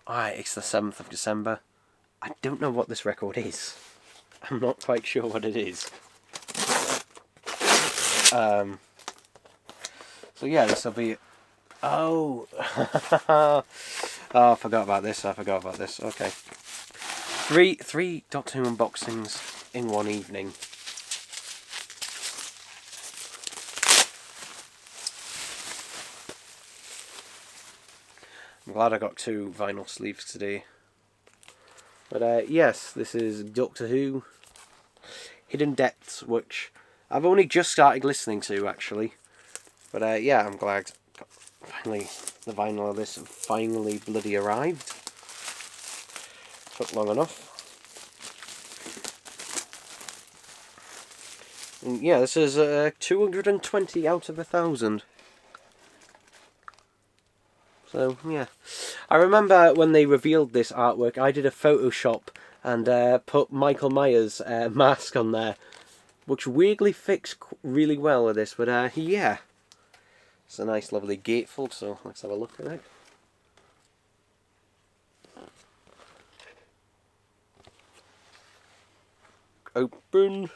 Alright, it's the 7th of December. I don't know what this record is. I'm not quite sure what it is. So yeah, this will be... Oh! Oh, I forgot about this. Okay. Three Doctor Who unboxings in one evening. I'm glad I got 2 vinyl sleeves today. But yes, this is Doctor Who Hidden Depths, which I've only just started listening to, actually. But yeah, I'm glad finally the vinyl of this finally bloody arrived. Took long enough. And yeah, this is 220 out of 1,000. So yeah, I remember when they revealed this artwork, I did a Photoshop and put Michael Myers' mask on there, which weirdly fits really well with this. But yeah, it's a nice, lovely gatefold. So let's have a look at it. Open.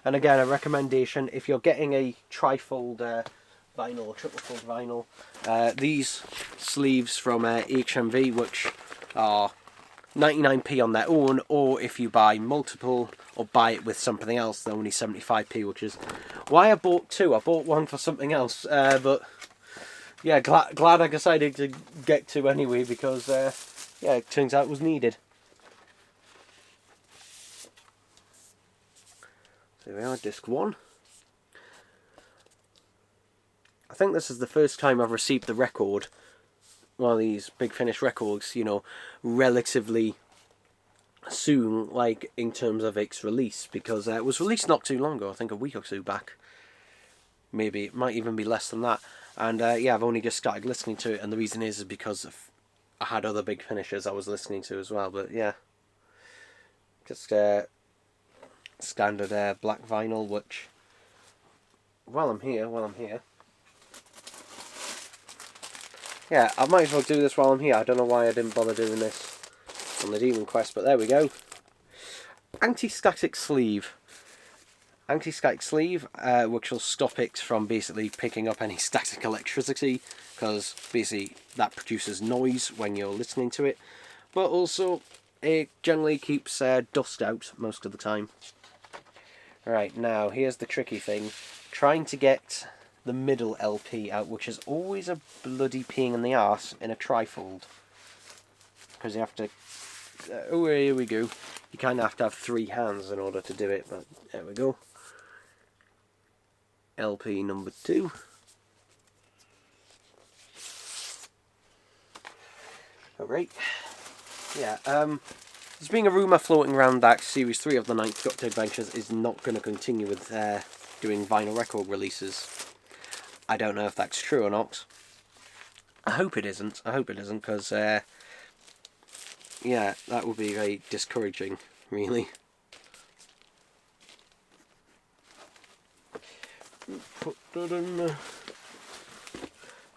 And again, a recommendation, if you're getting a trifold vinyl or triplefold vinyl, these sleeves from HMV, which are 99p on their own, or if you buy multiple or buy it with something else, they're only 75p, which is why I bought 2. I bought one for something else, but yeah, glad I decided to get 2 anyway, because yeah, it turns out it was needed. So here we are, disc 1. I think this is the first time I've received the record, one of these Big Finish records, you know, relatively soon, like in terms of its release, because it was released not too long ago, I think a week or 2 back. Maybe it might even be less than that. And yeah, I've only just started listening to it, and the reason is because I had other Big Finishers I was listening to as well. But yeah, just standard black vinyl, which while I'm here, yeah, I might as well do this while I'm here. I don't know why I didn't bother doing this on the Demon Quest, but there we go. Anti-static sleeve. Anti-static sleeve, which will stop it from basically picking up any static electricity, because basically that produces noise when you're listening to it, but also it generally keeps dust out most of the time. Right, now here's the tricky thing, trying to get the middle LP out, which is always a bloody pain in the arse in a trifold, because you have to, oh here we go, you kind of have to have 3 hands in order to do it, but there we go. LP number 2. Alright. Yeah, there's been a rumour floating around that Series 3 of the 9th Doctor Adventures is not going to continue with doing vinyl record releases. I don't know if that's true or not. I hope it isn't. Because yeah, that would be very discouraging, really. Put that in there.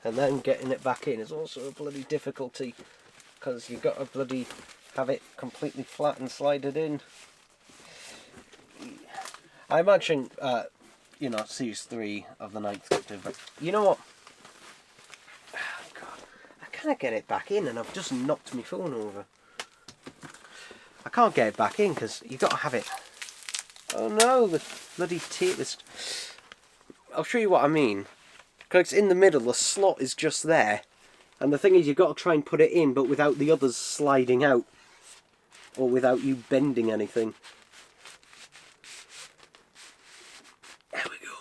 And then getting it back in is also a bloody difficulty, because you've got to bloody have it completely flat and slide it in. I imagine, you know, Series 3 of the 9th Doctor, but you know what? Oh, God, I can't get it back in, and I've just knocked my phone over. I can't get it back in because you've got to have it. Oh no, the bloody tape is... I'll show you what I mean. Because it's in the middle, the slot is just there. And the thing is, you've got to try and put it in, but without the others sliding out. Or without you bending anything. There we go.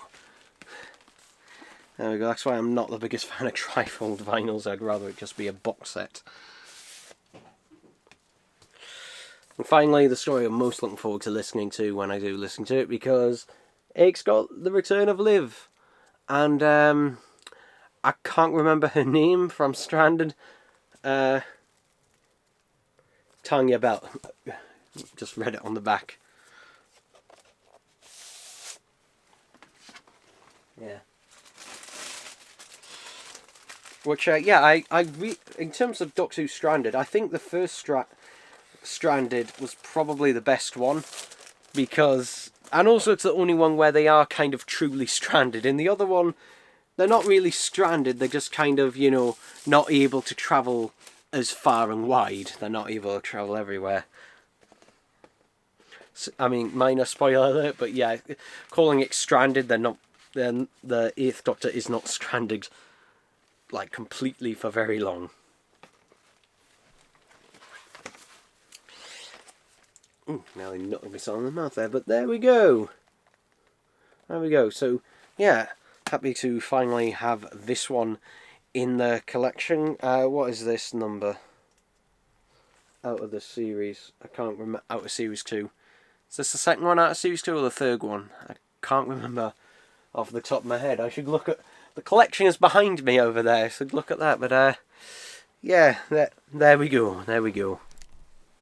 There we go, that's why I'm not the biggest fan of trifold vinyls. I'd rather it just be a box set. And finally, the story I'm most looking forward to listening to when I do listen to it, because it's got the return of Liv. And I can't remember her name from Stranded. Tanya Bell. Just read it on the back. Yeah. Which, yeah, in terms of Doctor Who Stranded, I think the first Stranded was probably the best one, because, and also it's the only one where they are kind of truly stranded. In the other one, they're not really stranded, they're just kind of, you know, not able to travel as far and wide. They're not able to travel everywhere. So, I mean, minor spoiler alert, but yeah, calling it stranded, they're not, then the 8th Doctor is not stranded, like, completely for very long. Ooh, nearly knocked myself in the mouth there, but there we go. There we go. So, yeah, happy to finally have this one in the collection. What is this number? Out of the series. I can't remember. Out of series 2. Is this the second one out of series 2 or the third one? I can't remember off the top of my head. I should look at... The collection is behind me over there, so look at that. But, yeah, there we go. There we go.